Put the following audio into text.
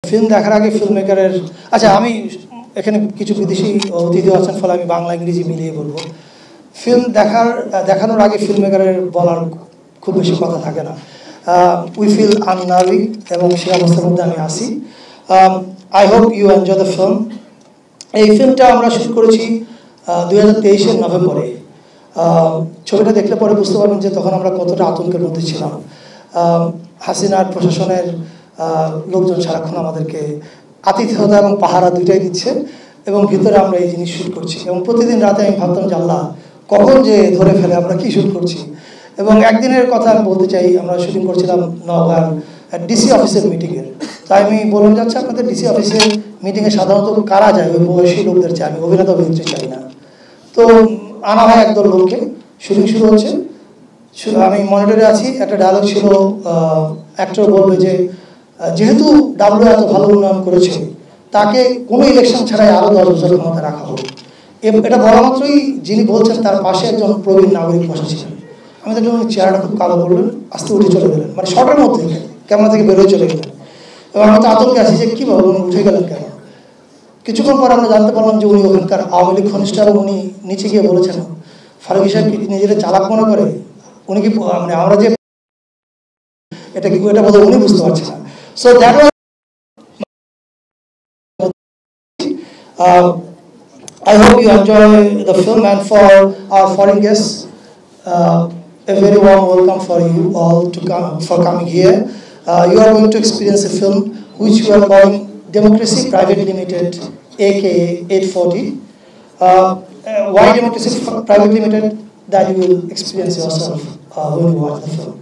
film দেখার আগে film মেকারের আচ্ছা আমি এখানে কিছু বিদেশি অতিথি আছেন ফলে আমি বাংলা ইংরেজি মিলিয়ে বলবো ফিল্ম দেখানোর আগে ফিল্ম মেকারের বলার খুব বেশি কথা থাকে না উই ফিল আননার্ভিং এবং সেই অবস্থার মধ্যে আমি আসি I hope you enjoy the film এই ফিল্মটা আমরা শুট করেছি 2023-এর নভেম্বরে ছবিটা দেখলে পরে বুঝতে পারবেন যে তখন আমরা কতটা আতঙ্কের মধ্যে ছিলাম হাসিনার প্রশাসনের লোকজন সারাক্ষণ আমাদেরকে আতিথেয়তা এবং পাহারা দুইটাই দিচ্ছে এবং ভিতরে আমরা এই জিনিস শুট করছি এবং প্রতিদিন রাতে আমি ভাবতাম যে আল্লাহ কখন যে ধরে ফেলে আমরা কি শুট করছি এবং একদিনের কথা আমি বলতে চাই আমরা শুটিং করছিলাম নওগাঁর ডিসি অফিসের মিটিংয়ের তাই আমি বললাম যাচ্ছে আপনাদের ডিসি অফিসের মিটিংয়ে সাধারণত কারা যায় ওই বয়সী লোকদের চাই আমি অভিনেতা অভিনেত্রী চাই না তো আনা হয় একদল লোককে শুটিং শুরু হচ্ছে আমি মনিটরে আছি একটা ডায়লগ ছিল অ্যাক্টর বলবে যে যেহেতু ডাব্লিউ এত ভালো উন্নয়ন করেছে তাকে কোনো ইলেকশন ছাড়াই আরও 10 বছর ক্ষমতা রাখা হোক এটা বলা মাত্রই যিনি বলছেন তার পাশে একজন প্রবীণ নাগরিক বসা ছিলেন আমি দেখলাম উনি চেহারাটা খুব কালো করলেন আস্তে উঠে চলে গেলেন মানে শর্টের মধ্যে ক্যামেরা থেকে বেরোয় চলে গেলেন এবং আমি তো আতঙ্কে আছি যে কী বলবো উনি উঠে গেলেন কেন কিছুক্ষণ পর আমরা জানতে পারলাম যে উনি ওখানকার আওয়ামী লীগ ঘনিষ্ঠ এবং উনি নিচে গিয়ে বলেছেন ফারুকী সাহেব নিজেরা চালাক মনে করে উনি কি মানে আমরা যে এটা কি এটা বোধহয় উনি বুঝতে পারছেন না so that was I hope you enjoy the film and for our foreign guests a very warm welcome for you all to come for coming here you are going to experience a film which we are calling Democracy Private Limited aka 840 why Democracy Private Limited that you will experience yourself when you watch the film